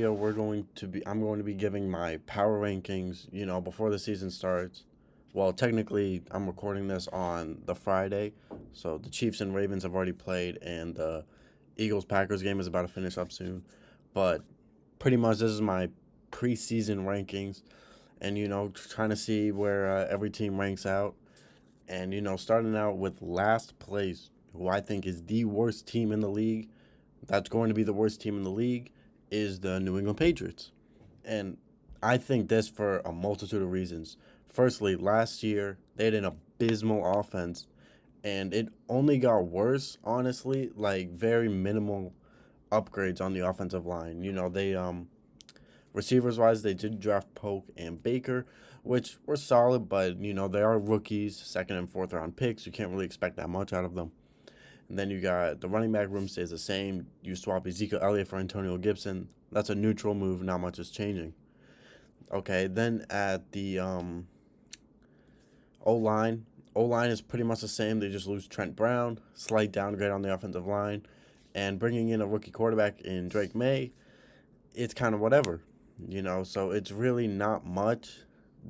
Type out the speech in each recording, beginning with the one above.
I'm going to be giving my power rankings, before the season starts. Well, technically, I'm recording this on the Friday, so the Chiefs and Ravens have already played, and the Eagles Packers game is about to finish up soon. But pretty much, this is my preseason rankings, and trying to see where every team ranks out, and starting out with last place, who I think is the worst team in the league. That's going to be the worst team in the league is the New England Patriots. And I think this for a multitude of reasons. Firstly, last year they had an abysmal offense, and it only got worse, honestly, like very minimal upgrades on the offensive line. They receivers wise, they did draft Polk and Baker, which were solid, but they are rookies, second and fourth round picks. You can't really expect that much out of them. And then you got the running back room stays the same. You swap Ezekiel Elliott for Antonio Gibson. That's a neutral move. Not much is changing. Okay, then at the O line is pretty much the same. They just lose Trent Brown, slight downgrade on the offensive line, and bringing in a rookie quarterback in Drake May. It's kind of whatever, So it's really not much.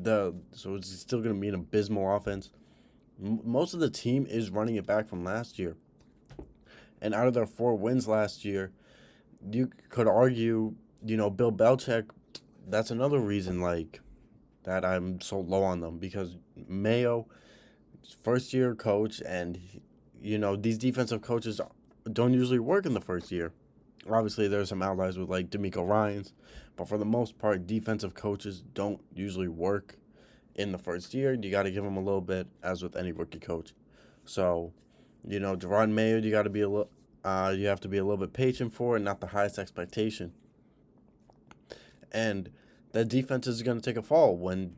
So it's still going to be an abysmal offense. Most of the team is running it back from last year. And out of their 4 wins last year, you could argue, Bill Belichick. That's another reason, like, that I'm so low on them because Mayo, first year coach, and these defensive coaches don't usually work in the first year. Obviously, there's some outliers with like D'Amico Ryans, but for the most part, defensive coaches don't usually work in the first year. You got to give them a little bit, as with any rookie coach. So, Jerron Mayo, you have to be a little bit patient for, and not the highest expectation. And the defense is going to take a fall when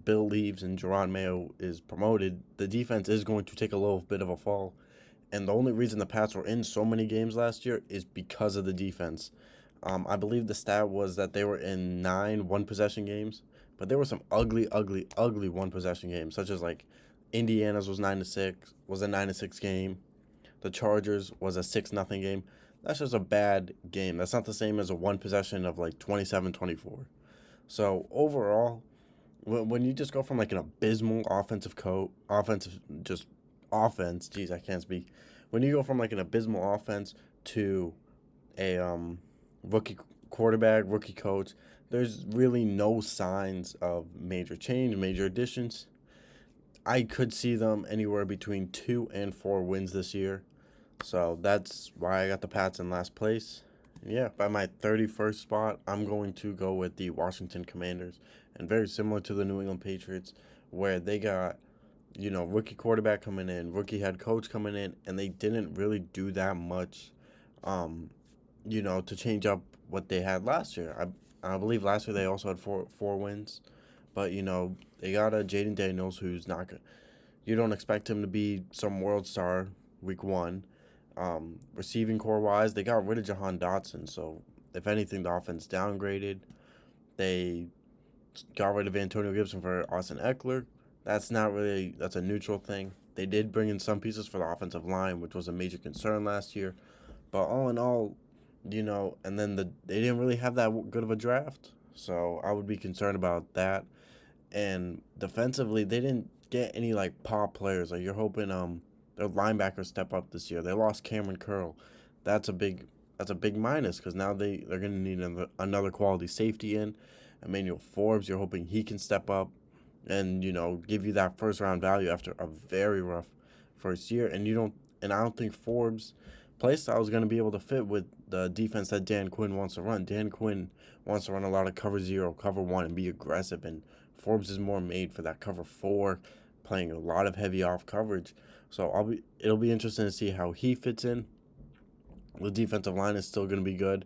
Bill leaves and Jerron Mayo is promoted. The defense is going to take a little bit of a fall. And the only reason the Pats were in so many games last year is because of the defense. I believe the stat was that they were in 9 one-possession games, but there were some ugly, ugly, ugly one-possession games, such as like Indiana's was 9-6, was a 9-6 game. The Chargers was a 6-0 game. That's just a bad game. That's not the same as a one possession of like 27-24. So overall, when you just go from like an abysmal offensive just offense, geez, I can't speak. When you go from like an abysmal offense to a rookie quarterback, rookie coach, there's really no signs of major change, major additions. I could see them anywhere between 2 and 4 wins this year. So that's why I got the Pats in last place. Yeah, by my 31st spot, I'm going to go with the Washington Commanders. And very similar to the New England Patriots, where they got, rookie quarterback coming in, rookie head coach coming in, and they didn't really do that much, to change up what they had last year. I believe last year they also had four wins. But, they got a Jaden Daniels who's not good. You don't expect him to be some world star week one. Receiving core wise, they got rid of Jahan Dotson. So, if anything, the offense downgraded. They got rid of Antonio Gibson for Austin Eckler. That's a neutral thing. They did bring in some pieces for the offensive line, which was a major concern last year. But all in all, and then they didn't really have that good of a draft. So, I would be concerned about that. And defensively, they didn't get any like pop players. Like you're hoping their linebackers step up this year. They lost Cameron Curl. That's a big minus because now they're gonna need another quality safety in. Emmanuel Forbes, you're hoping he can step up and give you that first round value after a very rough first year. And I don't think Forbes' play style is going to be able to fit with the defense that Dan Quinn wants to run. Dan Quinn wants to run a lot of cover 0, cover 1, and be aggressive. And Forbes is more made for that cover 4, playing a lot of heavy off coverage. So it'll be interesting to see how he fits in. The defensive line is still going to be good,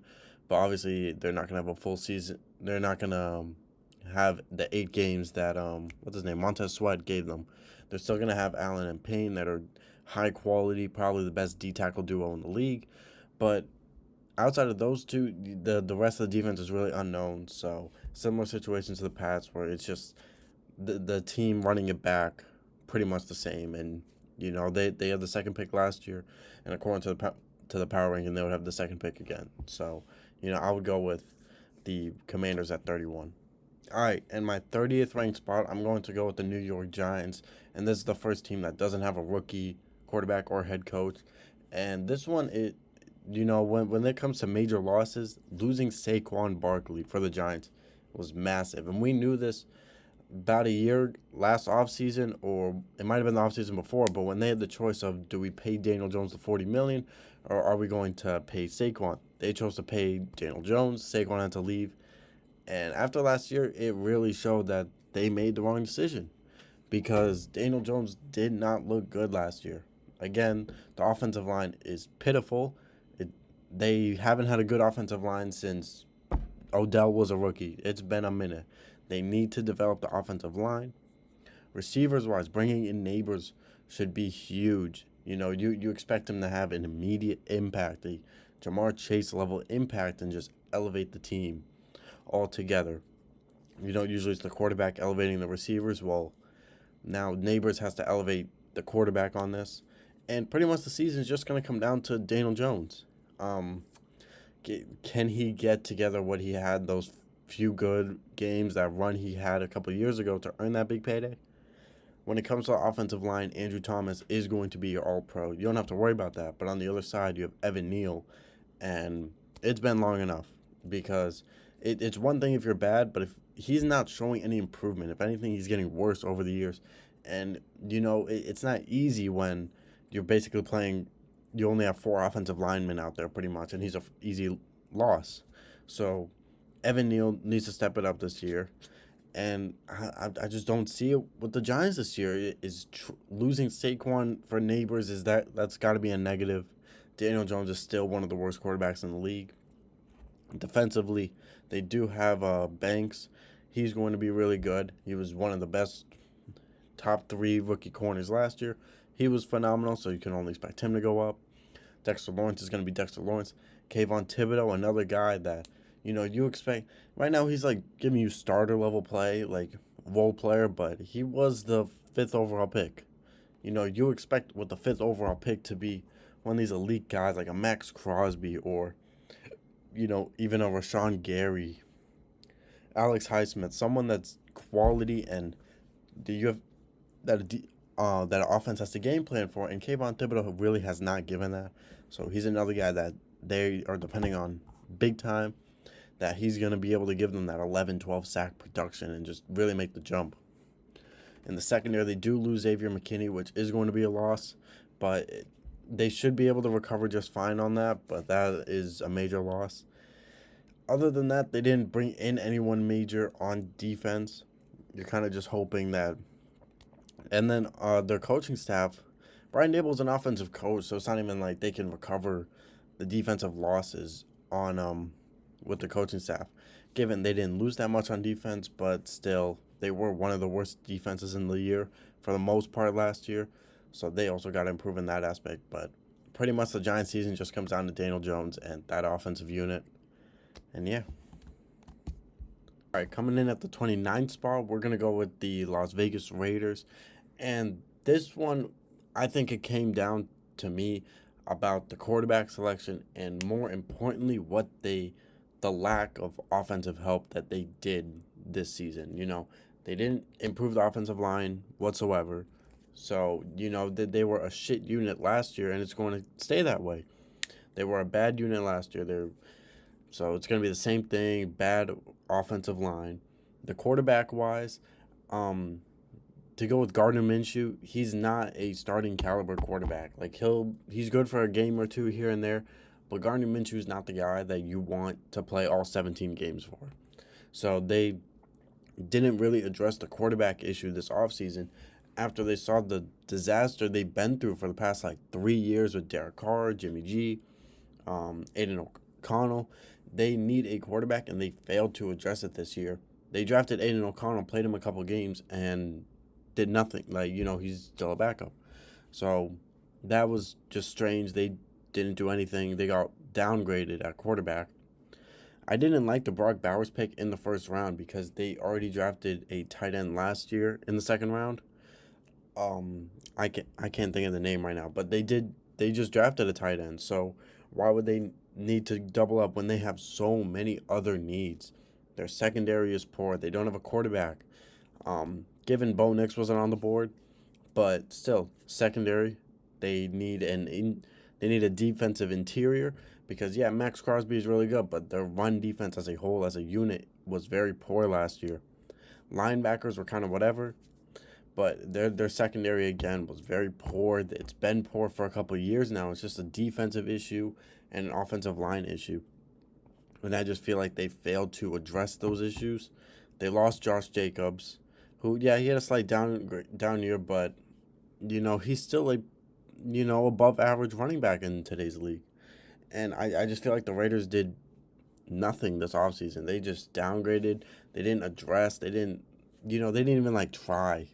but obviously they're not going to have a full season. They're not going to have the 8 games that what's his name, Montez Sweat gave them. They're still going to have Allen and Payne that are high quality, probably the best D tackle duo in the league. But outside of those two, the rest of the defense is really unknown. So similar situation to the Pats, where it's just the team running it back, pretty much the same. And they had the second pick last year, and according to the power ranking, they would have the second pick again. So I would go with the Commanders at 31. All right, in my 30th ranked spot, I'm going to go with the New York Giants, and this is the first team that doesn't have a rookie quarterback or head coach. And this one, when it comes to major losses, losing Saquon Barkley for the Giants was massive, and we knew this about a year last offseason, or it might have been the offseason before, but when they had the choice of do we pay Daniel Jones the $40 million or are we going to pay Saquon, they chose to pay Daniel Jones. Saquon had to leave. And after last year, it really showed that they made the wrong decision because Daniel Jones did not look good last year. Again, the offensive line is pitiful. They haven't had a good offensive line since Odell was a rookie. It's been a minute. They need to develop the offensive line. Receivers wise, bringing in Neighbors should be huge. You expect him to have an immediate impact, a Jamar Chase level impact, and just elevate the team altogether. Usually it's the quarterback elevating the receivers. Well, now Neighbors has to elevate the quarterback on this. And pretty much the season is just going to come down to Daniel Jones. Can he get together what he had those few good games, that run he had a couple of years ago to earn that big payday? When it comes to the offensive line, Andrew Thomas is going to be your all-pro. You don't have to worry about that. But on the other side, you have Evan Neal. And it's been long enough because it's one thing if you're bad, but if he's not showing any improvement, if anything, he's getting worse over the years. And, it's not easy when you're basically playing, you only have 4 offensive linemen out there pretty much, and he's a easy loss. So Evan Neal needs to step it up this year. And I just don't see it with the Giants this year. Losing Saquon for Neighbors, that's got to be a negative. Daniel Jones is still one of the worst quarterbacks in the league. Defensively, they do have Banks. He's going to be really good. He was one of the best top 3 rookie corners last year. He was phenomenal, so you can only expect him to go up. Dexter Lawrence is going to be Dexter Lawrence. Kayvon Thibodeau, another guy that, you expect. Right now, he's like giving you starter level play, like role player, but he was the 5th overall pick. You expect with the 5th overall pick to be one of these elite guys like a Max Crosby or, even a Rashawn Gary, Alex Highsmith, someone that's quality and you have that offense has the game plan for, and Kayvon Thibodeau really has not given that. So he's another guy that they are depending on big time, that he's going to be able to give them that 11, 12 sack production and just really make the jump. In the secondary, they do lose Xavier McKinney, which is going to be a loss, but they should be able to recover just fine on that, but that is a major loss. Other than that, they didn't bring in anyone major on defense. You're kind of just hoping that. And then their coaching staff, Brian Daboll's an offensive coach, so it's not even like they can recover the defensive losses on with the coaching staff, given they didn't lose that much on defense, but still they were one of the worst defenses in the year for the most part last year. So they also got to improve in that aspect. But pretty much the Giants season just comes down to Daniel Jones and that offensive unit. And yeah. All right, coming in at the 29th spot, we're going to go with the Las Vegas Raiders. And this one, I think it came down to me about the quarterback selection and more importantly, the lack of offensive help that they did this season. They didn't improve the offensive line whatsoever. So, they were a shit unit last year, and it's going to stay that way. They were a bad unit last year. So it's going to be the same thing, bad offensive line. The quarterback-wise, to go with Gardner Minshew, he's not a starting caliber quarterback. Like, he's good for a game or two here and there, but Gardner Minshew is not the guy that you want to play all 17 games for. So they didn't really address the quarterback issue this offseason after they saw the disaster they've been through for the past 3 years with Derek Carr, Jimmy G, Aiden O'Connell. They need a quarterback, and they failed to address it this year. They drafted Aiden O'Connell, played him a couple games, and did nothing. He's still a backup. So that was just strange. They didn't do anything. They got downgraded at quarterback. I didn't like the Brock Bowers pick in the first round because they already drafted a tight end last year in the second round. I can't think of the name right now, but they just drafted a tight end. So why would they need to double up when they have so many other needs. Their secondary is poor. They don't have a quarterback. Given Bo Nix wasn't on the board, but still secondary. They need they need a defensive interior because yeah, Max Crosby is really good, but their run defense as a whole, as a unit, was very poor last year. Linebackers were kind of whatever, but their secondary again was very poor. It's been poor for a couple of years now. It's just a defensive issue and an offensive line issue. And I just feel like they failed to address those issues. They lost Josh Jacobs, who yeah, he had a slight down year, but he's still a above average running back in today's league. And I just feel like the Raiders did nothing this offseason. They just downgraded. They didn't address. They didn't even like try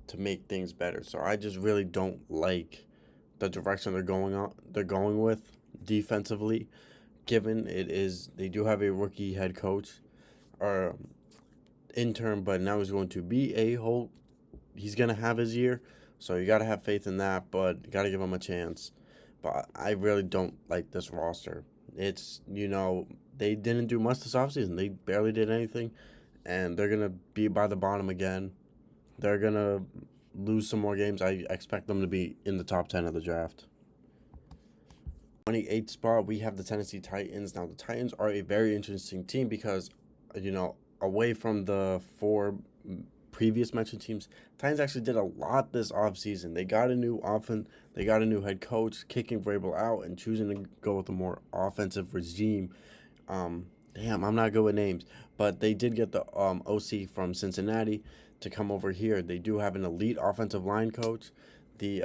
to make things better. So I just really don't like the direction they're going with defensively, given they do have a rookie head coach or intern, but now he's going to be he's gonna have his year. So you gotta have faith in that, but you gotta give him a chance. But I really don't like this roster. It's they didn't do much this offseason. They barely did anything, and they're gonna be by the bottom again. They're gonna lose some more games. I expect them to be in the top 10 of the draft. 28th spot, we have the Tennessee Titans. Now the Titans are a very interesting team because, away from the four previous mentioned teams, Titans actually did a lot this offseason. They got a new offense, they got a new head coach, kicking Vrabel out and choosing to go with a more offensive regime. Damn, I'm not good with names, but they did get the OC from Cincinnati to come over here. They do have an elite offensive line coach. The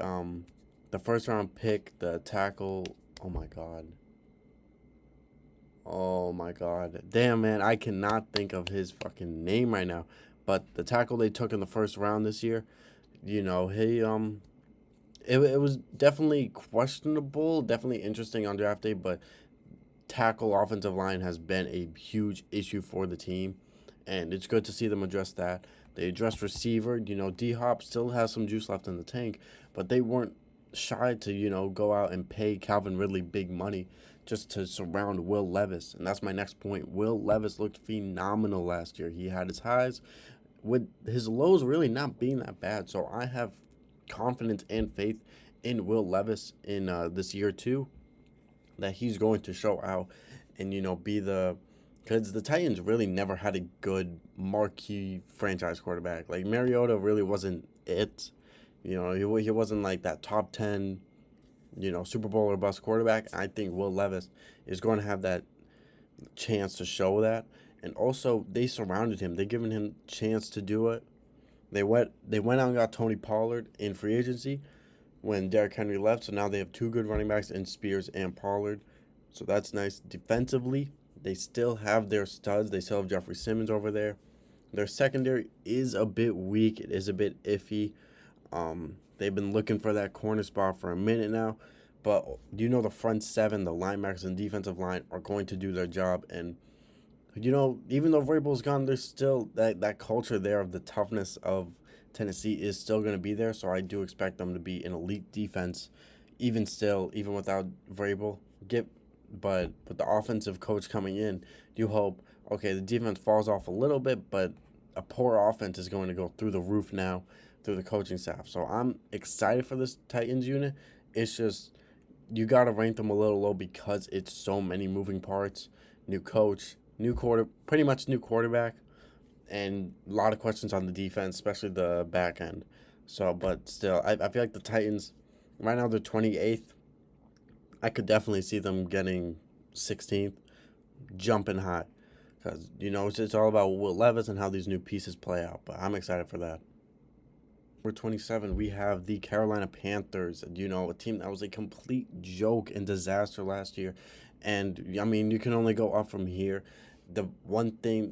first round pick, the tackle. Oh my god. Oh my god. Damn, man, I cannot think of his fucking name right now. But the tackle they took in the first round this year, he it was definitely questionable, definitely interesting on draft day, but tackle offensive line has been a huge issue for the team, and it's good to see them address that. They addressed receiver. D Hop still has some juice left in the tank, but they weren't shy to go out and pay Calvin Ridley big money just to surround Will Levis. And that's my next point. Will Levis looked phenomenal last year. He had his highs, with his lows really not being that bad. So I have confidence and faith in Will Levis in this year too, that he's going to show out and be because the Titans really never had a good marquee franchise quarterback. Like Mariota really wasn't it. He wasn't like that top 10, Super Bowl or bust quarterback. I think Will Levis is going to have that chance to show that. And also, they surrounded him. They given him chance to do it. They went out and got Tony Pollard in free agency when Derrick Henry left. So now they have two good running backs in Spears and Pollard. So that's nice. Defensively, they still have their studs. They still have Jeffrey Simmons over there. Their secondary is a bit weak. It is a bit iffy. They've been looking for that corner spot for a minute now. But the front seven, the linebackers and defensive line are going to do their job. And even though Vrabel's gone, there's still that culture there of the toughness of Tennessee is still going to be there. So I do expect them to be an elite defense, even without Vrabel. But with the offensive coach coming in, you hope, okay, the defense falls off a little bit, but a poor offense is going to go through the roof now through the coaching staff. So I'm excited for this Titans unit. It's just you got to rank them a little low because it's so many moving parts. New coach, pretty much new quarterback, and a lot of questions on the defense, especially the back end. So, but still, I feel like the Titans, right now they're 28th. I could definitely see them getting 16th, jumping high. Because, it's all about Will Levis and how these new pieces play out. But I'm excited for that. Number 27, we have the Carolina Panthers, a team that was a complete joke and disaster last year. And, I mean, you can only go up from here. The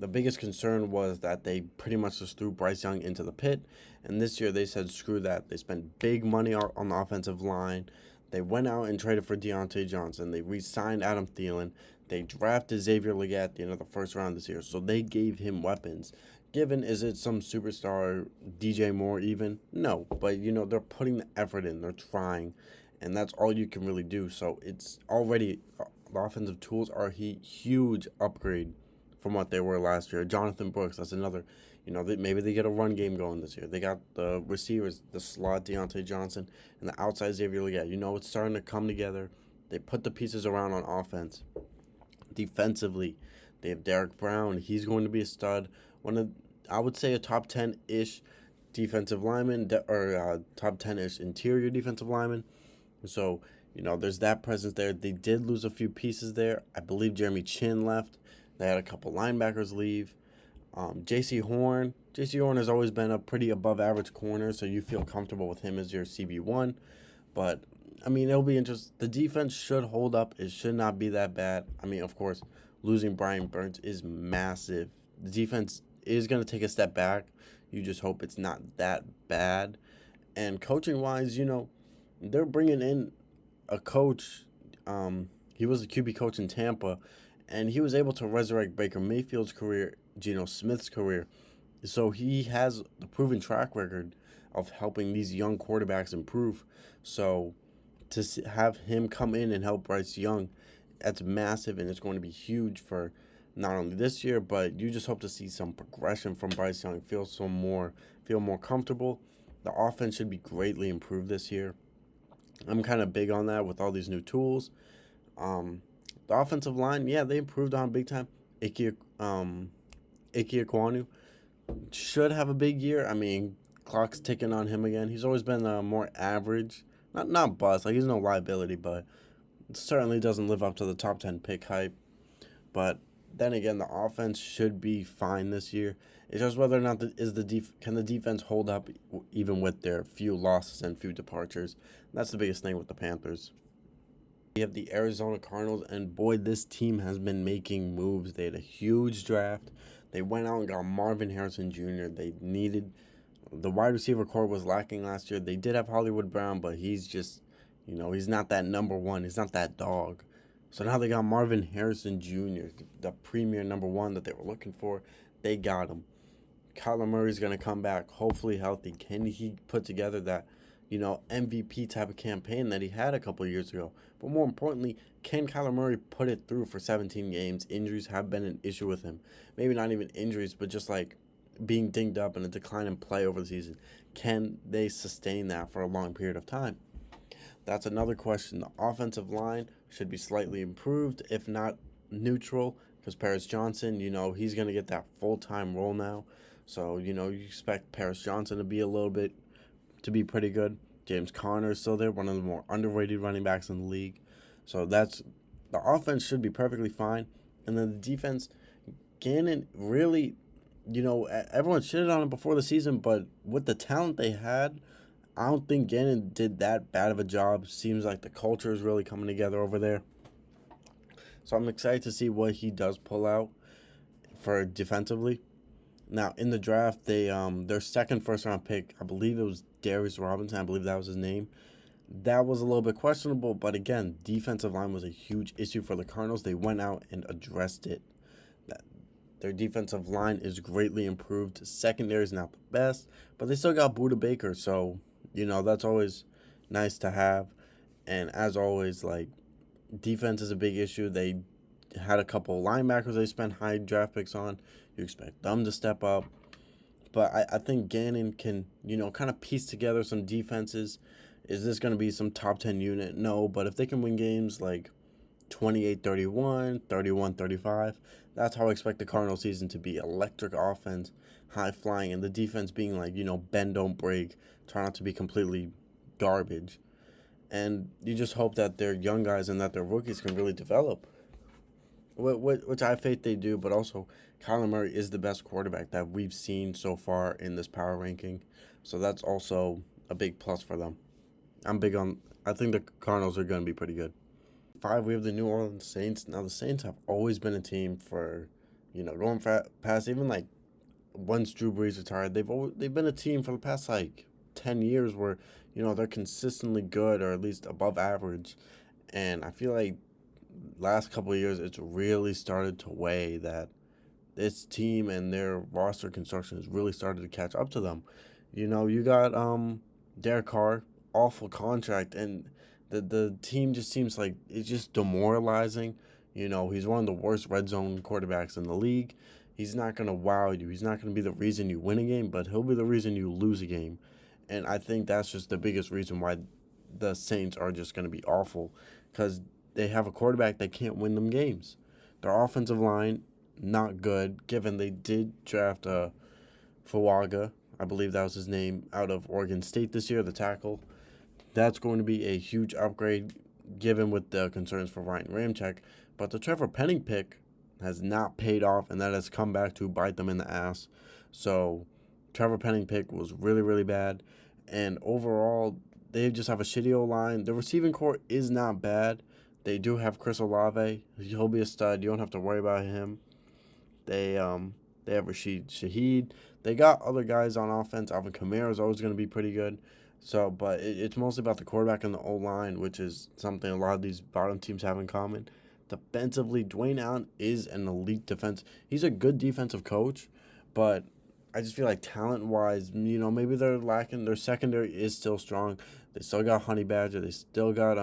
biggest concern was that they pretty much just threw Bryce Young into the pit. And this year they said, screw that. They spent big money on the offensive line. They went out and traded for Deontay Johnson. They re-signed Adam Thielen. They drafted Xavier Legette at the end of the first round this year. So they gave him weapons. Is it some superstar, DJ Moore even? No, but they're putting the effort in, they're trying, and that's all you can really do. So it's already the offensive tools are a huge upgrade from what they were last year. Jonathan Brooks, that's another. Maybe they get a run game going this year. They got the receivers, the slot Deontay Johnson, and the outside Xavier Legette. It's starting to come together. They put the pieces around on offense. Defensively, they have Derek Brown. He's going to be a stud. I would say a top 10-ish defensive lineman, or top 10-ish interior defensive lineman. So, there's that presence there. They did lose a few pieces there. I believe Jeremy Chin left. They had a couple linebackers leave. J.C. Horn. J.C. Horn has always been a pretty above-average corner, so you feel comfortable with him as your CB1. But, it'll be interesting. The defense should hold up. It should not be that bad. Of course, losing Brian Burns is massive. The defense is going to take a step back. You just hope it's not that bad. And coaching-wise, they're bringing in a coach. He was the QB coach in Tampa, and he was able to resurrect Baker Mayfield's career, Geno Smith's career. So he has the proven track record of helping these young quarterbacks improve. So to have him come in and help Bryce Young, that's massive, and it's going to be huge for not only this year, but you just hope to see some progression from Bryce Young, feel more comfortable. The offense should be greatly improved this year. I'm kind of big on that with all these new tools. The offensive line, yeah, they improved on big time. Ike Ekwonu should have a big year. Clock's ticking on him again. He's always been more average. Not bust. He's no liability, but certainly doesn't live up to the top 10 pick hype. But then again, the offense should be fine this year. It's just whether or not can the defense hold up even with their few losses and few departures. That's the biggest thing with the Panthers. We have the Arizona Cardinals, and boy, this team has been making moves. They had a huge draft. They went out and got Marvin Harrison Jr. They needed the wide receiver core was lacking last year. They did have Hollywood Brown, but he's just, he's not that number one. He's not that dog. So now they got Marvin Harrison Jr., the premier number one that they were looking for. They got him. Kyler Murray's going to come back, hopefully healthy. Can he put together that, MVP type of campaign that he had a couple of years ago? But more importantly, can Kyler Murray put it through for 17 games? Injuries have been an issue with him. Maybe not even injuries, but just like being dinged up and a decline in play over the season. Can they sustain that for a long period of time? That's another question. The offensive line should be slightly improved, if not neutral, because Paris Johnson, he's going to get that full-time role now. So, you expect Paris Johnson to be pretty good. James Conner is still there, one of the more underrated running backs in the league. So the offense should be perfectly fine. And then the defense, Gannon really, everyone shitted on him before the season, but with the talent they had, I don't think Gannon did that bad of a job. Seems like the culture is really coming together over there. So I'm excited to see what he does pull out for defensively. Now, in the draft, their second first-round pick, I believe it was Darius Robinson. I believe that was his name. That was a little bit questionable, but again, defensive line was a huge issue for the Cardinals. They went out and addressed it. Their defensive line is greatly improved. Secondary is not the best, but they still got Budda Baker, so that's always nice to have. And as always, defense is a big issue. They had a couple of linebackers they spent high draft picks on. You expect them to step up. But I think Gannon can, kind of piece together some defenses. Is this going to be some top 10 unit? No, but if they can win games like 28-31, 31-35, that's how I expect the Cardinal season to be. Electric offense, high flying, and the defense being bend, don't break, try not to be completely garbage. And you just hope that their young guys and that their rookies can really develop, which I have faith they do. But also, Kyler Murray is the best quarterback that we've seen so far in this power ranking. So that's also a big plus for them. I think the Cardinals are going to be pretty good. 5, we have the New Orleans Saints. Now, the Saints have always been a team for, going past even once Drew Brees retired, they've been a team for the past 10 years where, they're consistently good or at least above average. And I feel like last couple of years it's really started to weigh that this team and their roster construction has really started to catch up to them. You got Derek Carr, awful contract, and The team just seems like it's just demoralizing. He's one of the worst red zone quarterbacks in the league. He's not gonna wow you. He's not gonna be the reason you win a game, but he'll be the reason you lose a game. And I think that's just the biggest reason why the Saints are just gonna be awful, because they have a quarterback that can't win them games. Their offensive line not good. Given they did draft Fawaga, I believe that was his name, out of Oregon State this year, the tackle. That's going to be a huge upgrade, given with the concerns for Ryan Ramczyk. But the Trevor Penning pick has not paid off, and that has come back to bite them in the ass. So, Trevor Penning pick was really, really bad. And overall, they just have a shitty O line. The receiving core is not bad. They do have Chris Olave. He'll be a stud. You don't have to worry about him. They have Rashid Shaheed. They got other guys on offense. Alvin Kamara is always going to be pretty good. So, but it's mostly about the quarterback and the O line, which is something a lot of these bottom teams have in common. Defensively, Dwayne Allen is an elite defense. He's a good defensive coach, but I just feel like talent wise, maybe they're lacking. Their secondary is still strong. They still got Honey Badger. They still got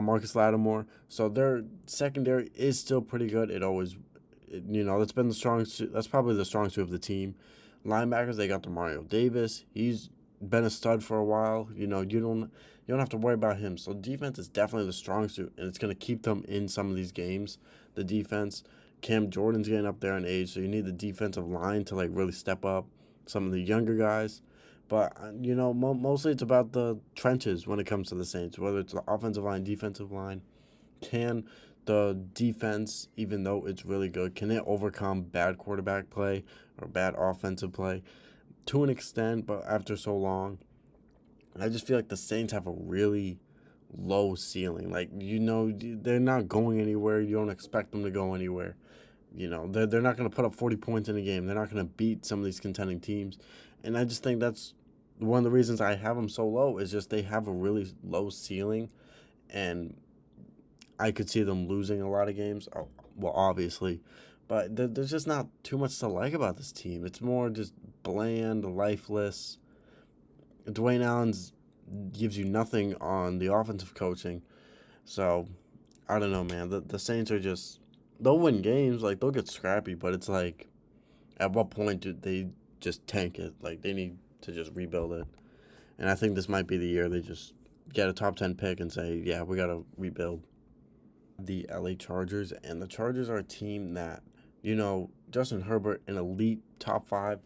Marcus Lattimore. So their secondary is still pretty good. That's been the strong suit. That's probably the strong suit of the team. Linebackers, they got the Mario Davis. He's been a stud for a while. You don't have to worry about him. So defense is definitely the strong suit, and it's going to keep them in some of these games. The defense, Cam Jordan's getting up there in age, so you need the defensive line to really step up. Some of the younger guys, but mostly it's about the trenches when it comes to the Saints. Whether it's the offensive line, defensive line, can the defense, even though it's really good, can it overcome bad quarterback play or bad offensive play to an extent? But after so long, I just feel like the Saints have a really low ceiling. They're not going anywhere. You don't expect them to go anywhere. They're not going to put up 40 points in a game. They're not going to beat some of these contending teams. And I just think that's one of the reasons I have them so low, is just they have a really low ceiling. And I could see them losing a lot of games. Oh, well, obviously. But there's just not too much to like about this team. It's more just bland, lifeless. Dwayne Allen's gives you nothing on the offensive coaching. So, I don't know, man. The Saints are just, they'll win games. They'll get scrappy. But it's at what point do they just tank it? They need to just rebuild it. And I think this might be the year they just get a top 10 pick and say, yeah, we got to rebuild. The LA Chargers, and the Chargers are a team that, Justin Herbert, an elite top 5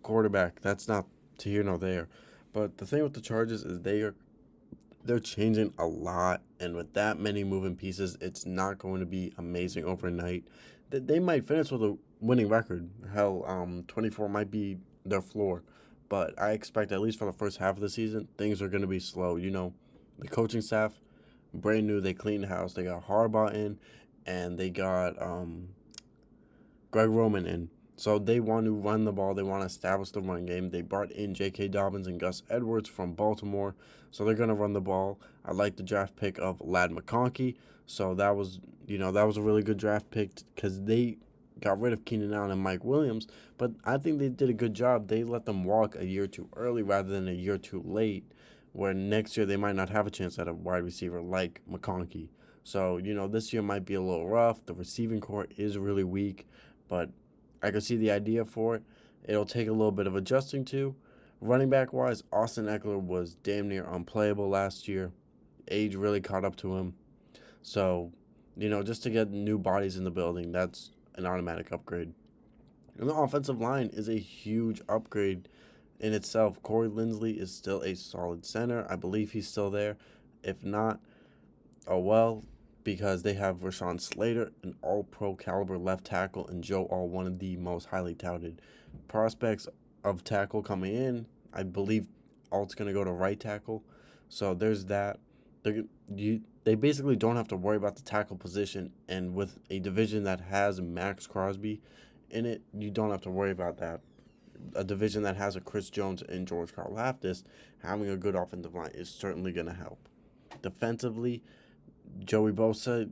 quarterback. That's not to here nor there. But the thing with the Chargers is they're changing a lot, and with that many moving pieces, it's not going to be amazing overnight. They might finish with a winning record. Hell, 24 might be their floor. But I expect, at least for the first half of the season, things are going to be slow. The coaching staff, brand new. They cleaned house. They got Harbaugh in, and they got Greg Roman in. So they want to run the ball. They want to establish the run game. They brought in J.K. Dobbins and Gus Edwards from Baltimore. So they're going to run the ball. I like the draft pick of Ladd McConkey. So that was a really good draft pick, because they got rid of Keenan Allen and Mike Williams. But I think they did a good job. They let them walk a year too early rather than a year too late, where next year they might not have a chance at a wide receiver like McConkey. So, this year might be a little rough. The receiving core is really weak, but I could see the idea for it. It'll take a little bit of adjusting to. Running back wise, Austin Eckler was damn near unplayable last year. Age really caught up to him. So, just to get new bodies in the building, that's an automatic upgrade. And the offensive line is a huge upgrade in itself. Corey Linsley is still a solid center. I believe he's still there. If not, oh well, because they have Rashawn Slater, an all-pro caliber left tackle, and Joe All, one of the most highly touted prospects of tackle coming in. I believe Alt's going to go to right tackle. So there's that. They basically don't have to worry about the tackle position, and with a division that has Max Crosby in it, you don't have to worry about that. A division that has a Chris Jones and George Karlaftis, having a good offensive line is certainly going to help. Defensively, Joey Bosa,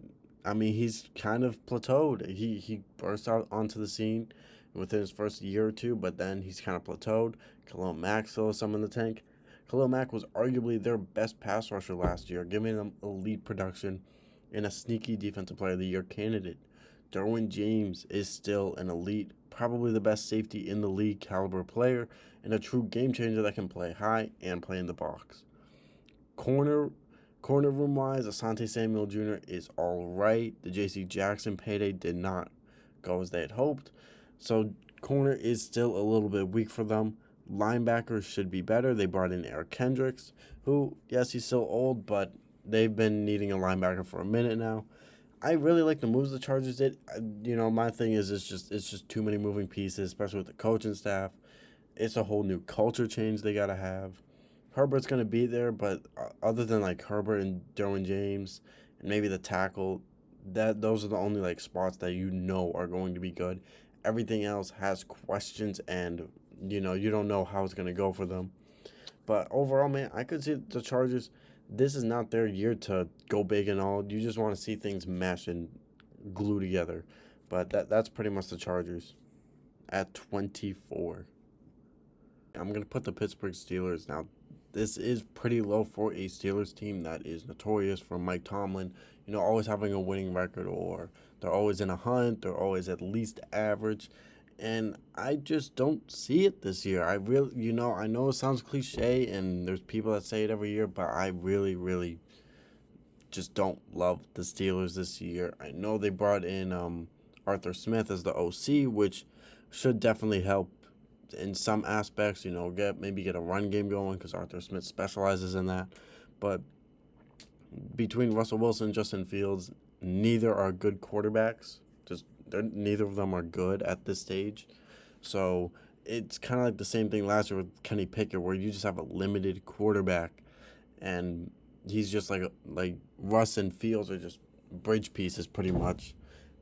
he's kind of plateaued. He burst out onto the scene within his first year or two, but then he's kind of plateaued. Khalil Mack still has some in the tank. Khalil Mack was arguably their best pass rusher last year, giving them elite production and a sneaky Defensive Player of the Year candidate. Derwin James is still an elite, probably the best safety in the league caliber player, and a true game changer that can play high and play in the box. Corner corner room wise, Asante Samuel Jr. is all right. The J.C. Jackson payday did not go as they had hoped, so corner is still a little bit weak for them. Linebackers should be better. They brought in Eric Kendricks, who, yes, he's still old, but they've been needing a linebacker for a minute now. I really like the moves the Chargers did. My thing is it's just too many moving pieces, especially with the coaching staff. It's a whole new culture change they gotta have. Herbert's gonna be there, but other than like Herbert and Derwin James and maybe the tackle, that those are the only like spots that are going to be good. Everything else has questions, and you don't know how it's gonna go for them. But overall, man, I could see the Chargers. This is not their year to go big and all. You just want to see things mesh and glue together. But that's pretty much the Chargers at 24. I'm going to put the Pittsburgh Steelers now. This is pretty low for a Steelers team that is notorious for Mike Tomlin, always having a winning record, or they're always in a hunt, they're always at least average. And I just don't see it this year. I really, I know it sounds cliche and there's people that say it every year, but I really, really just don't love the Steelers this year. I know they brought in Arthur Smith as the OC, which should definitely help in some aspects, get a run game going because Arthur Smith specializes in that. But between Russell Wilson and Justin Fields, neither are good quarterbacks. Neither of them are good at this stage. So it's kind of like the same thing last year with Kenny Pickett, where you just have a limited quarterback, and he's just like Russ and Fields are just bridge pieces pretty much.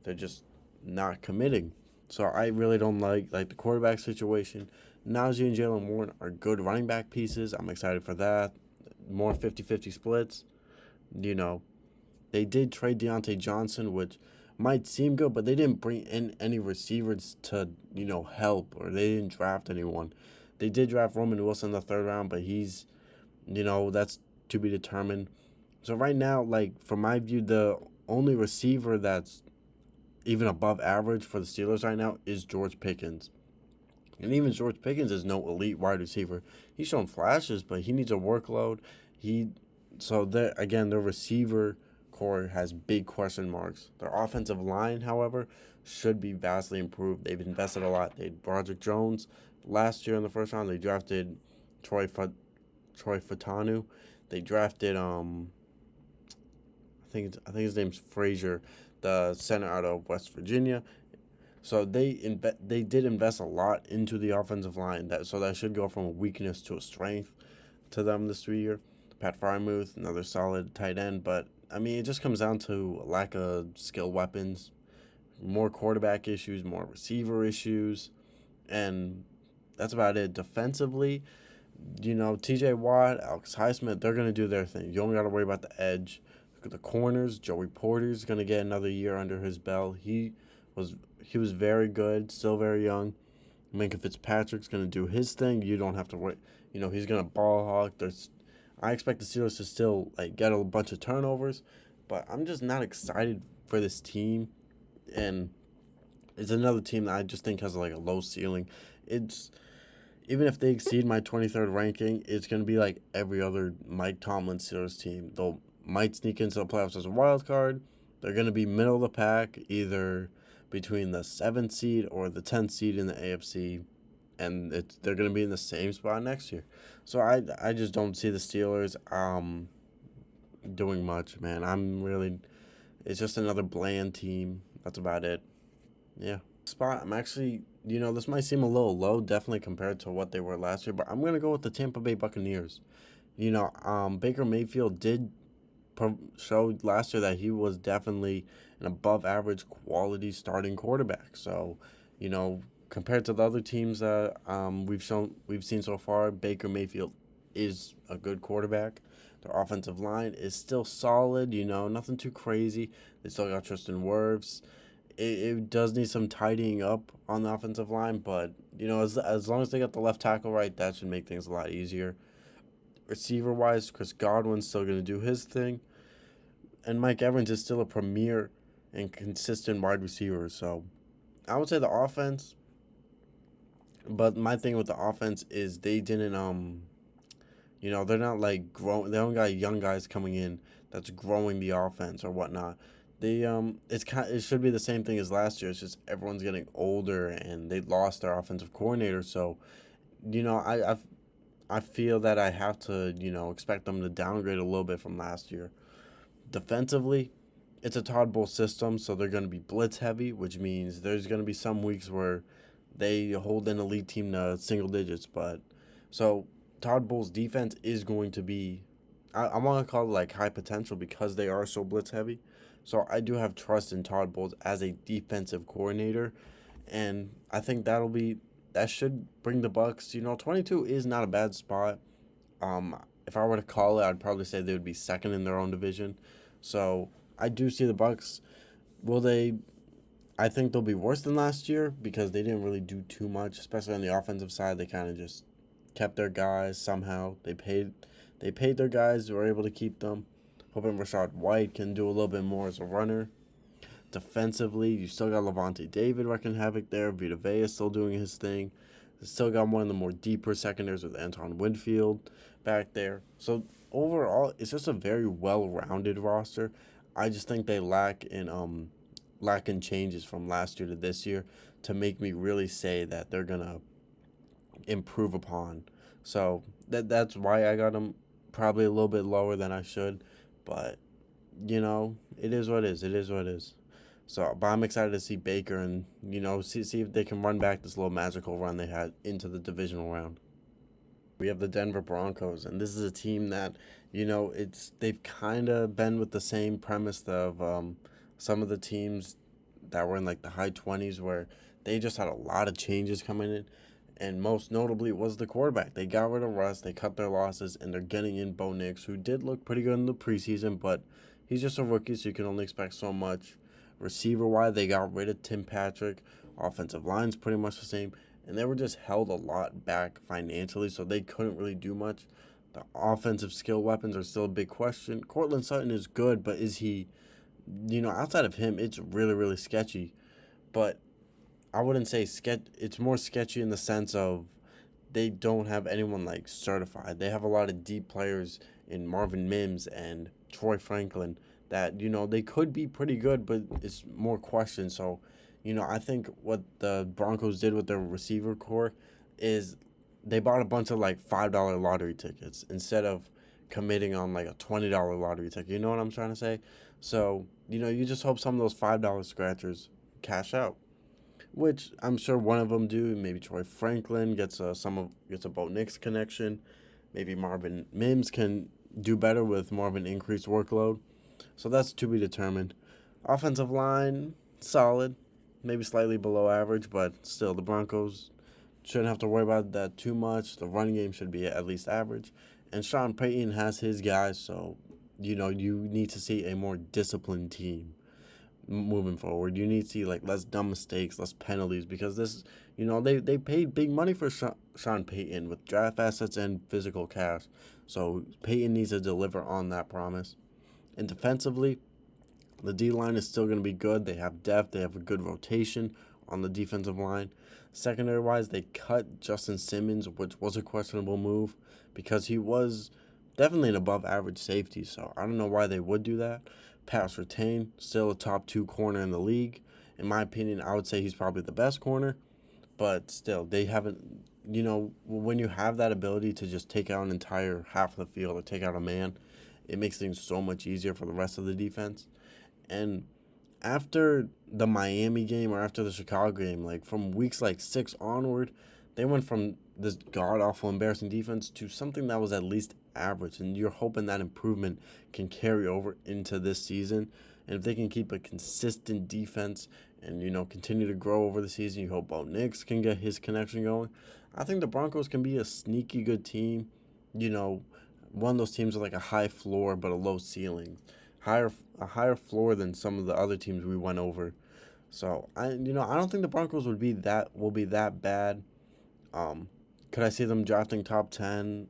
They're just not committing. So I really don't like the quarterback situation. Najee and Jalen Warren are good running back pieces. I'm excited for that. More 50-50 splits. They did trade Deontay Johnson, which might seem good, but they didn't bring in any receivers to, help, or they didn't draft anyone. They did draft Roman Wilson in the third round, but he's, that's to be determined. So right now, from my view, the only receiver that's even above average for the Steelers right now is George Pickens. And even George Pickens is no elite wide receiver. He's shown flashes, but he needs a workload. Their receiver core has big question marks. Their offensive line, however, should be vastly improved. They've invested a lot. They had Broderick Jones last year in the first round. They drafted Troy Fatanu. They drafted I think his name's Frazier, the center out of West Virginia. So they did invest a lot into the offensive line. That should go from a weakness to a strength to them this year. Pat Freiermuth, another solid tight end, but it just comes down to a lack of skill weapons, more quarterback issues, more receiver issues, and that's about it. Defensively, T.J. Watt, Alex Highsmith, they're going to do their thing. You only got to worry about the edge. Look at the corners. Joey Porter's going to get another year under his belt. He was very good, still very young. Minkah Fitzpatrick's going to do his thing. You don't have to worry. He's going to ball hawk. I expect the Steelers to still get a bunch of turnovers, but I'm just not excited for this team, and it's another team that I just think has a low ceiling. It's even if they exceed my 23rd ranking, it's gonna be like every other Mike Tomlin Steelers team. They might sneak into the playoffs as a wild card. They're gonna be middle of the pack, either between the 7th seed or the 10th seed in the AFC. And they're going to be in the same spot next year. So I just don't see the Steelers doing much, man. It's just another bland team. That's about it. Yeah. Spot, I'm actually, this might seem a little low, definitely compared to what they were last year, but I'm going to go with the Tampa Bay Buccaneers. Baker Mayfield did show last year that he was definitely an above average quality starting quarterback. So, compared to the other teams that we've seen so far, Baker Mayfield is a good quarterback. Their offensive line is still solid, nothing too crazy. They still got Tristan Wirfs. It does need some tidying up on the offensive line, but as long as they got the left tackle right, that should make things a lot easier. Receiver wise, Chris Godwin's still going to do his thing, and Mike Evans is still a premier and consistent wide receiver. So I would say the offense, but my thing with the offense is they didn't they're not like growing. They don't got young guys coming in that's growing the offense or whatnot. It should be the same thing as last year. It's just everyone's getting older and they lost their offensive coordinator. So I feel that I have to expect them to downgrade a little bit from last year. Defensively, it's a Todd Bowles system, so they're going to be blitz heavy, which means there's going to be some weeks where they hold an elite team to single digits. But so Todd Bowles' defense is going to be, I want to call it like high potential because they are so blitz heavy. So I do have trust in Todd Bowles as a defensive coordinator, and I think that should bring the Bucks. 22 is not a bad spot. If I were to call it, I'd probably say they would be second in their own division. So I do see the Bucks. Will they? I think they'll be worse than last year because they didn't really do too much, especially on the offensive side. They kind of just kept their guys somehow. They paid their guys. They were able to keep them. Hoping Rashad White can do a little bit more as a runner. Defensively, you still got Levante David wrecking havoc there. Vita Vea is still doing his thing. They still got one of the more deeper secondaries with Anton Winfield back there. So overall, it's just a very well-rounded roster. I just think they lack in changes from last year to this year to make me really say that they're gonna improve upon. So that's why I got them probably a little bit lower than I should, but it is what it is. It is what it is. So, but I'm excited to see Baker and see if they can run back this little magical run they had into the divisional round. We have the Denver Broncos, and this is a team that they've kind of been with the same premise of some of the teams that were in like the high 20s where they just had a lot of changes coming in, and most notably was the quarterback. They got rid of Russ, they cut their losses, and they're getting in Bo Nix, who did look pretty good in the preseason, but he's just a rookie, so you can only expect so much. Receiver wise, they got rid of Tim Patrick. Offensive line's pretty much the same, and they were just held a lot back financially, so they couldn't really do much. The offensive skill weapons are still a big question. Cortland Sutton is good, but is he, outside of him, it's really, really sketchy. But I wouldn't say it's more sketchy in the sense of they don't have anyone like certified. They have a lot of deep players in Marvin Mims and Troy Franklin that they could be pretty good, but it's more questions. So, I think what the Broncos did with their receiver core is they bought a bunch of like $5 lottery tickets instead of committing on like a $20 lottery ticket. You know what I'm trying to say? So, you just hope some of those $5 scratchers cash out, which I'm sure one of them do. Maybe Troy Franklin gets gets a Bo Nix connection. Maybe Marvin Mims can do better with more of an increased workload. So that's to be determined. Offensive line, solid, maybe slightly below average, but still the Broncos shouldn't have to worry about that too much. The running game should be at least average, and Sean Payton has his guys, so you need to see a more disciplined team moving forward. You need to see like less dumb mistakes, less penalties because they paid big money for Sean Payton with draft assets and physical cash. So Payton needs to deliver on that promise. And defensively, the D line is still going to be good. They have depth. They have a good rotation on the defensive line. Secondary wise, they cut Justin Simmons, which was a questionable move because he was definitely an above average safety. So I don't know why they would do that. Pass retain, still a top 2 corner in the league. In my opinion, I would say he's probably the best corner. But still, they haven't, when you have that ability to just take out an entire half of the field or take out a man, it makes things so much easier for the rest of the defense. And after the Miami game or after the Chicago game, like from weeks like 6 onward, they went from this god awful embarrassing defense to something that was at least average, and you're hoping that improvement can carry over into this season. And if they can keep a consistent defense and continue to grow over the season, you hope Bo Nix can get his connection going. I think the Broncos can be a sneaky good team. One of those teams with like a high floor but a low ceiling, a higher floor than some of the other teams we went over. So I don't think the Broncos will be that bad. Could I see them drafting top 10?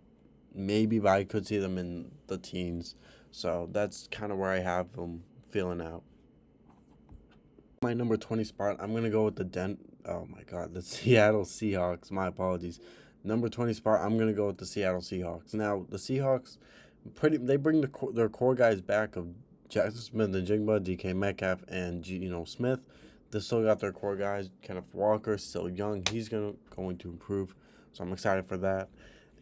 maybe, but I could see them in the teens. So that's kind of where I have them feeling out. My number 20 spot, I'm gonna go with Oh my God, the Seattle Seahawks. My apologies. Number 20 spot, I'm gonna go with the Seattle Seahawks. Now the Seahawks, they bring their core guys back of Jackson Smith and Jigba, DK Metcalf, and Smith. They still got their core guys. Kenneth Walker still young. He's going to improve. So I'm excited for that.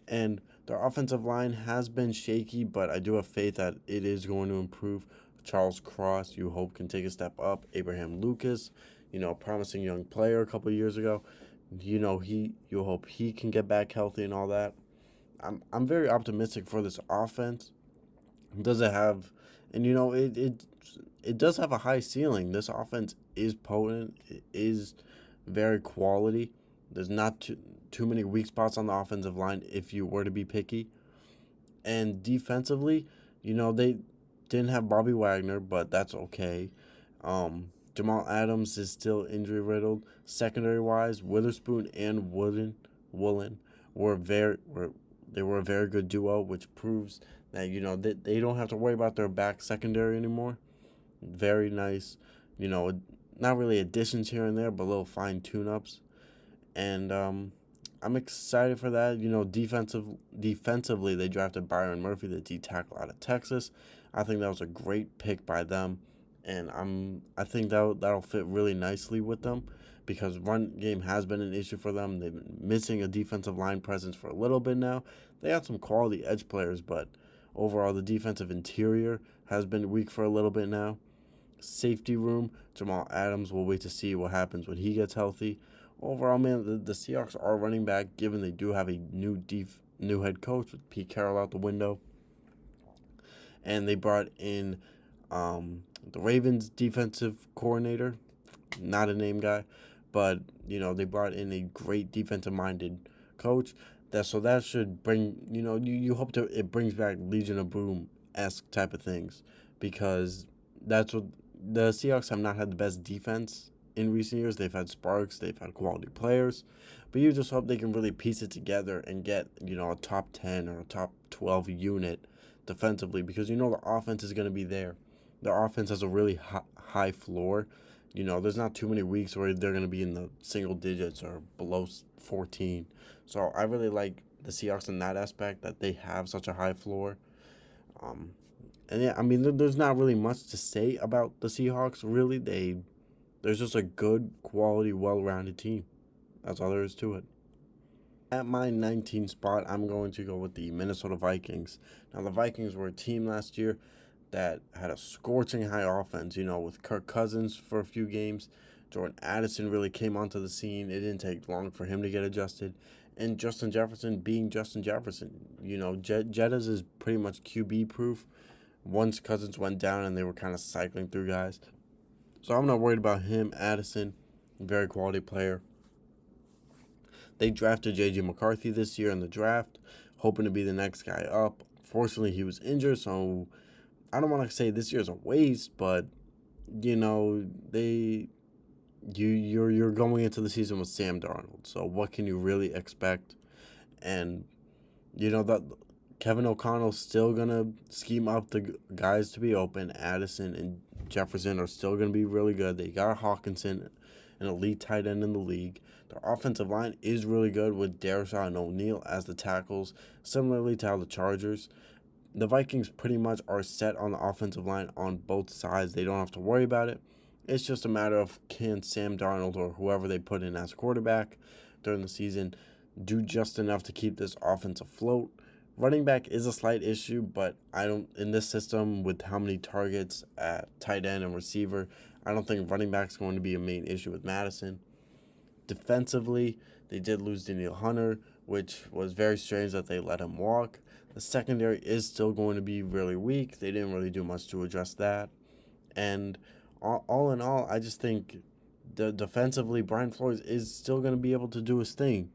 And their offensive line has been shaky, but I do have faith that it is going to improve. Charles Cross, you hope, can take a step up. Abraham Lucas, promising young player a couple years ago. You hope he can get back healthy and all that. I'm very optimistic for this offense. Does it have, and it does have a high ceiling. This offense is potent. It is very quality. There's not too many weak spots on the offensive line if you were to be picky. And defensively, they didn't have Bobby Wagner, but that's okay. Jamal Adams is still injury riddled. Secondary wise, Witherspoon and Woolen they were a very good duo, which proves that they don't have to worry about their back secondary anymore. Very nice, not really additions here and there, but little fine tune-ups. And I'm excited for that. Defensively, they drafted Byron Murphy, the D tackle out of Texas. I think that was a great pick by them, and I think that'll fit really nicely with them because run game has been an issue for them. They've been missing a defensive line presence for a little bit now. They got some quality edge players, but overall the defensive interior has been weak for a little bit now. Safety room, Jamal Adams, we'll wait to see what happens when he gets healthy. Overall, man, the Seahawks are running back, given they do have a new head coach with Pete Carroll out the window. And they brought in the Ravens defensive coordinator, not a name guy, but they brought in a great defensive-minded coach. That should bring you hope it brings back Legion of Boom-esque type of things, because that's what the Seahawks have not had the best defense in recent years. They've had sparks, they've had quality players, but you just hope they can really piece it together and get a top 10 or a top 12 unit defensively, because the offense is going to be there. The offense has a really high floor. There's not too many weeks where they're going to be in the single digits or below 14. So I really like the Seahawks in that aspect, that they have such a high floor. And yeah, I mean, there's not really much to say about the Seahawks, really. There's just a good, quality, well-rounded team. That's all there is to it. At my 19th spot, I'm going to go with the Minnesota Vikings. Now, the Vikings were a team last year that had a scorching high offense, with Kirk Cousins for a few games. Jordan Addison really came onto the scene. It didn't take long for him to get adjusted. And Justin Jefferson being Justin Jefferson. Jettas is pretty much QB-proof. Once Cousins went down and they were kind of cycling through guys. So I'm not worried about him. Addison, very quality player. They drafted J.J. McCarthy this year in the draft, hoping to be the next guy up. Fortunately, he was injured, so I don't want to say this year's a waste, but you're going into the season with Sam Darnold. So what can you really expect? And that Kevin O'Connell's still gonna scheme up the guys to be open. Addison and Jefferson are still gonna be really good. They got Hawkinson, an elite tight end in the league. Their offensive line is really good with Darrisaw and O'Neal as the tackles, similarly to how the Chargers. The Vikings pretty much are set on the offensive line on both sides. They don't have to worry about it. It's just a matter of can Sam Darnold or whoever they put in as quarterback during the season do just enough to keep this offense afloat. Running back is a slight issue, but in this system with how many targets at tight end and receiver, I don't think running back's going to be a main issue with Madison. Defensively, they did lose Danielle Hunter, which was very strange that they let him walk. The secondary is still going to be really weak. They didn't really do much to address that. And all in all, I just think defensively, Brian Flores is still going to be able to do his thing.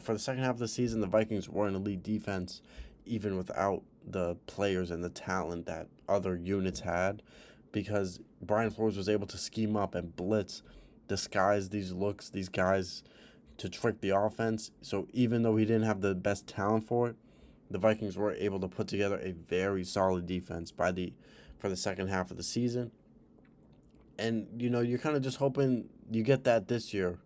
For the second half of the season, the Vikings were an elite defense, even without the players and the talent that other units had, because Brian Flores was able to scheme up and blitz, disguise these looks, these guys, to trick the offense. So even though he didn't have the best talent for it, the Vikings were able to put together a very solid defense for the second half of the season. And you're kind of just hoping you get that this year.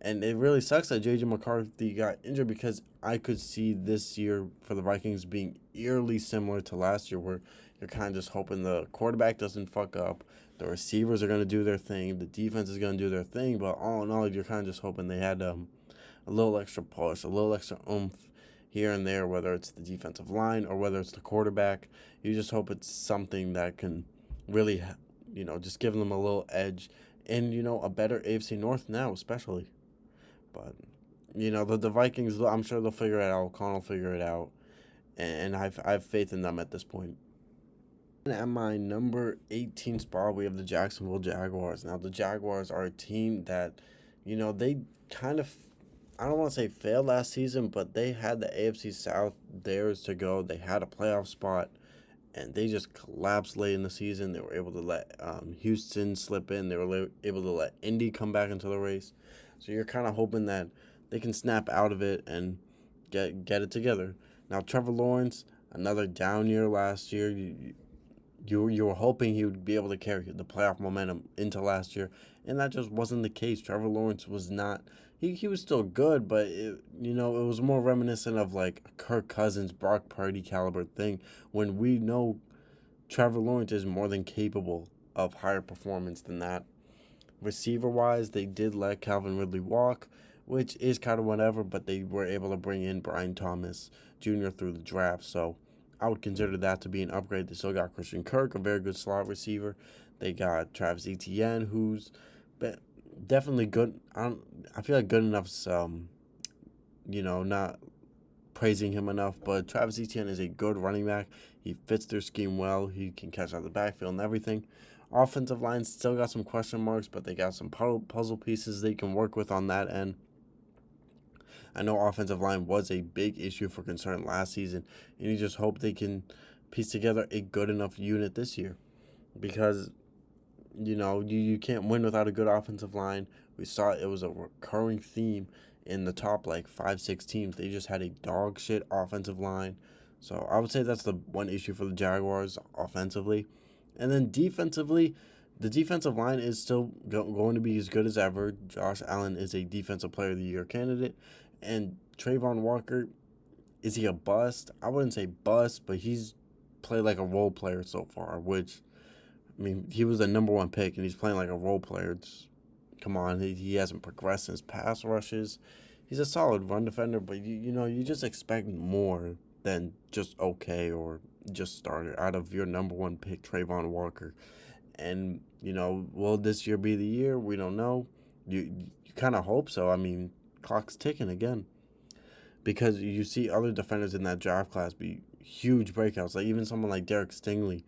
And it really sucks that JJ McCarthy got injured, because I could see this year for the Vikings being eerily similar to last year, where you're kind of just hoping the quarterback doesn't fuck up, the receivers are going to do their thing, the defense is going to do their thing, but all in all, you're kind of just hoping they had a little extra push, a little extra oomph here and there, whether it's the defensive line or whether it's the quarterback. You just hope it's something that can really, just give them a little edge, and, a better AFC North now, especially. But the Vikings, I'm sure they'll figure it out. Con will figure it out, and I have faith in them at this point. And at my number 18 spot, we have the Jacksonville Jaguars. Now, the Jaguars are a team that, they kind of, I don't want to say failed last season, but they had the AFC South theirs to go. They had a playoff spot, and they just collapsed late in the season. They were able to let Houston slip in. They were able to let Indy come back into the race. So you're kind of hoping that they can snap out of it and get it together. Now, Trevor Lawrence, another down year last year. You were hoping he would be able to carry the playoff momentum into last year, and that just wasn't the case. Trevor Lawrence was not. He was still good, but it was more reminiscent of like a Kirk Cousins, Brock Purdy caliber thing, when we know Trevor Lawrence is more than capable of higher performance than that. Receiver-wise, they did let Calvin Ridley walk, which is kind of whatever, but they were able to bring in Brian Thomas Jr. through the draft, so I would consider that to be an upgrade. They still got Christian Kirk, a very good slot receiver. They got Travis Etienne, who's definitely good. I feel like good enough's, not praising him enough, but Travis Etienne is a good running back. He fits their scheme well. He can catch out the backfield and everything. Offensive line still got some question marks, but they got some puzzle pieces they can work with on that end. I know offensive line was a big issue for concern last season, and you just hope they can piece together a good enough unit this year, because you can't win without a good offensive line. We saw it was a recurring theme in the top 5-6 teams. They just had a dog shit offensive line. So I would say that's the one issue for the Jaguars offensively. And then defensively, the defensive line is still going to be as good as ever. Josh Allen is a Defensive Player of the Year candidate. And Trayvon Walker, is he a bust? I wouldn't say bust, but he's played like a role player so far, which, he was the number one pick, and he's playing like a role player. Come on, he hasn't progressed in his pass rushes. He's a solid run defender, but you just expect more than just okay or just starter out of your number one pick, Trayvon Walker. And, will this year be the year? We don't know. You kind of hope so. Clock's ticking again. Because you see other defenders in that draft class be huge breakouts. Like even someone like Derek Stingley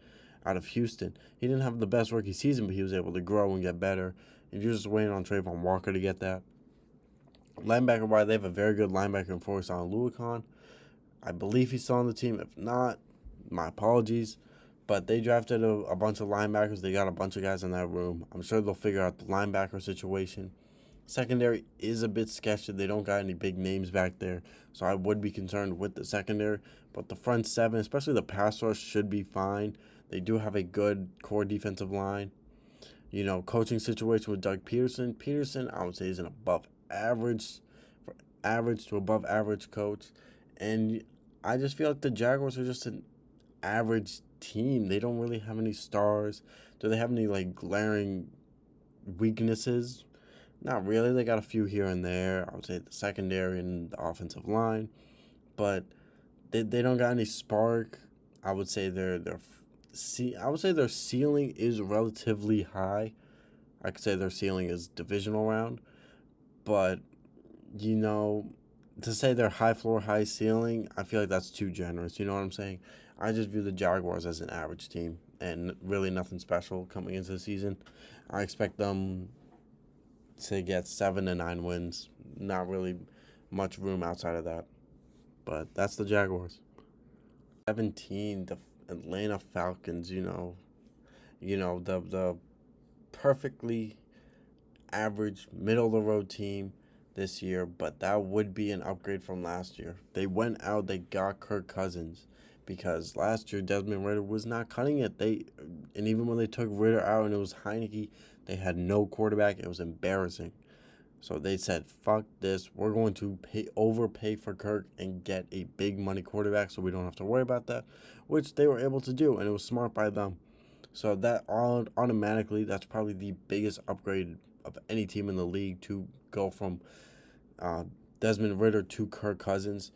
out of Houston. He didn't have the best rookie season, but he was able to grow and get better. And you're just waiting on Trayvon Walker to get that. Linebacker-wise, they have a very good linebacker in Forrest-on Luakon. I believe he's still on the team. If not, my apologies. But they drafted a bunch of linebackers. They got a bunch of guys in that room. I'm sure they'll figure out the linebacker situation. Secondary is a bit sketchy. They don't got any big names back there. So I would be concerned with the secondary. But the front seven, especially the pass rush, should be fine. They do have a good core defensive line. Coaching situation with Doug Peterson. Peterson, I would say, is an above average to above average coach. And I just feel like the Jaguars are just an average team. They don't really have any stars. Do they have any glaring weaknesses? Not really. They got a few here and there. I would say the secondary and the offensive line, but they don't got any spark. I would say their ceiling is relatively high. I could say their ceiling is divisional round, but to say they're high floor, high ceiling, I feel like that's too generous. You know what I'm saying? I just view the Jaguars as an average team and really nothing special coming into the season. I expect them to get 7 to 9 wins. Not really much room outside of that. But that's the Jaguars. 17, the Atlanta Falcons, the perfectly average, middle of the road team. this year, but that would be an upgrade from last year. They went out, they got Kirk Cousins because last year Desmond Ritter was not cutting it. And even when they took Ritter out and it was Heineke, they had no quarterback. It was embarrassing. So they said, "Fuck this. We're going to overpay for Kirk and get a big money quarterback, so we don't have to worry about that," which they were able to do, and it was smart by them. So that automatically, that's probably the biggest upgrade of any team in the league to go from uh, Desmond Ritter to Kirk Cousins.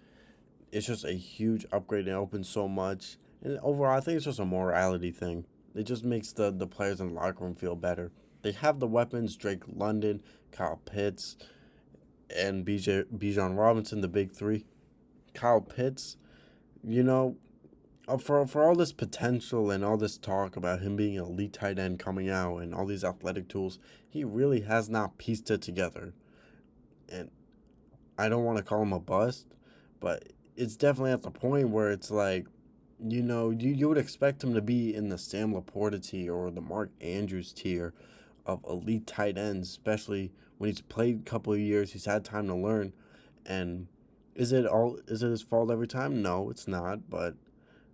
It's just a huge upgrade and opens so much. And overall, I think it's just a morality thing. It just makes the players in the locker room feel better. They have the weapons: Drake London, Kyle Pitts, and Bijan Robinson, the big three. Kyle Pitts, you know, for all this potential and all this talk about him being an elite tight end coming out and all these athletic tools, he really has not pieced it together. And I don't want to call him a bust, but it's definitely at the point where it's like, you would expect him to be in the Sam Laporta tier or the Mark Andrews tier of elite tight ends, especially when he's played a couple of years, he's had time to learn. And is it his fault every time? No, it's not, but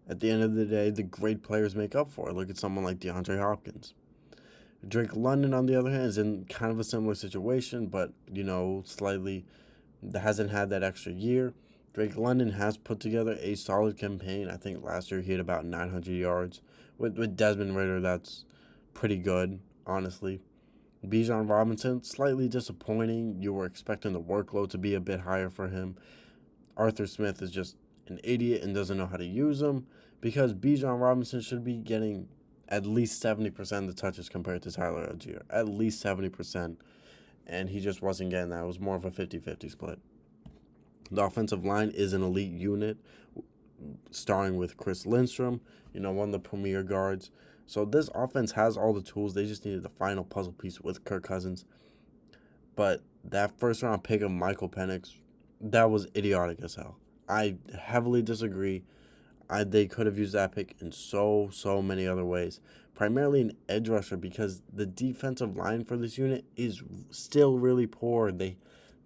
at the end of the day, the great players make up for it. Look at someone like DeAndre Hopkins. Drake London, on the other hand, is in kind of a similar situation, but, slightly hasn't had that extra year. Drake London has put together a solid campaign. I think last year he had about 900 yards. With Desmond Ritter, that's pretty good, honestly. Bijan Robinson, slightly disappointing. You were expecting the workload to be a bit higher for him. Arthur Smith is just an idiot and doesn't know how to use them because Bijan Robinson should be getting at least 70% of the touches compared to Tyler Algier. At least 70%. And he just wasn't getting that. It was more of a 50-50 split. The offensive line is an elite unit, starting with Chris Lindstrom, one of the premier guards. So this offense has all the tools. They just needed the final puzzle piece with Kirk Cousins. But that first round pick of Michael Penix, that was idiotic as hell. I heavily disagree. They could have used that pick in so many other ways. Primarily an edge rusher because the defensive line for this unit is still really poor. The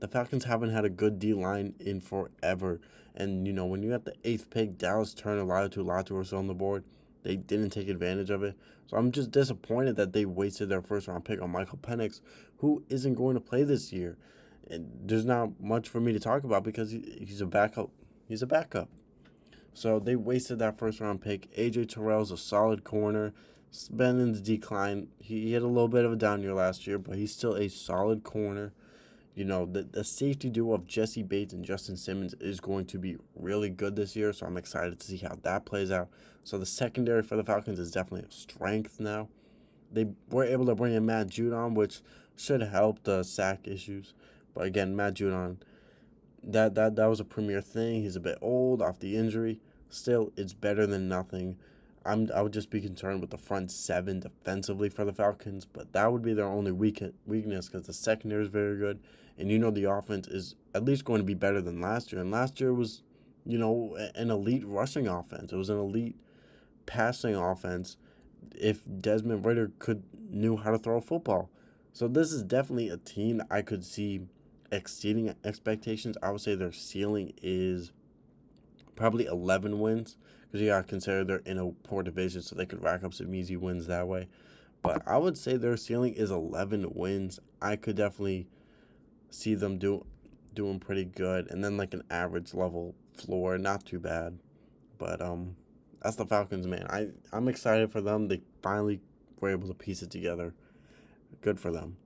Falcons haven't had a good D line in forever. And when you have the 8th pick, Dallas Turner, Latu are still on the board. They didn't take advantage of it. So I'm just disappointed that they wasted their first round pick on Michael Penix, who isn't going to play this year. And there's not much for me to talk about because he's a backup. He's a backup. So they wasted that first round pick. A.J. Terrell's a solid corner. He's been in the decline. He had a little bit of a down year last year, but he's still a solid corner. The safety duo of Jesse Bates and Justin Simmons is going to be really good this year, so I'm excited to see how that plays out. So the secondary for the Falcons is definitely a strength now. They were able to bring in Matt Judon, which should help the sack issues. But again, Matt Judon, that was a premier thing. He's a bit old off the injury. Still, it's better than nothing. I would just be concerned with the front seven defensively for the Falcons, but that would be their only weakness because the secondary is very good, and the offense is at least going to be better than last year. And last year was, an elite rushing offense. It was an elite passing offense if Desmond Ritter knew how to throw a football. So this is definitely a team that I could see exceeding expectations. I would say their ceiling is probably 11 wins because you got to consider they're in a poor division, so they could rack up some easy wins that way. But I would say their ceiling is 11 wins. I could definitely see them doing pretty good, and then like an average level floor, not too bad. But that's the Falcons, man. I'm excited for them. They finally were able to piece it together. Good for them.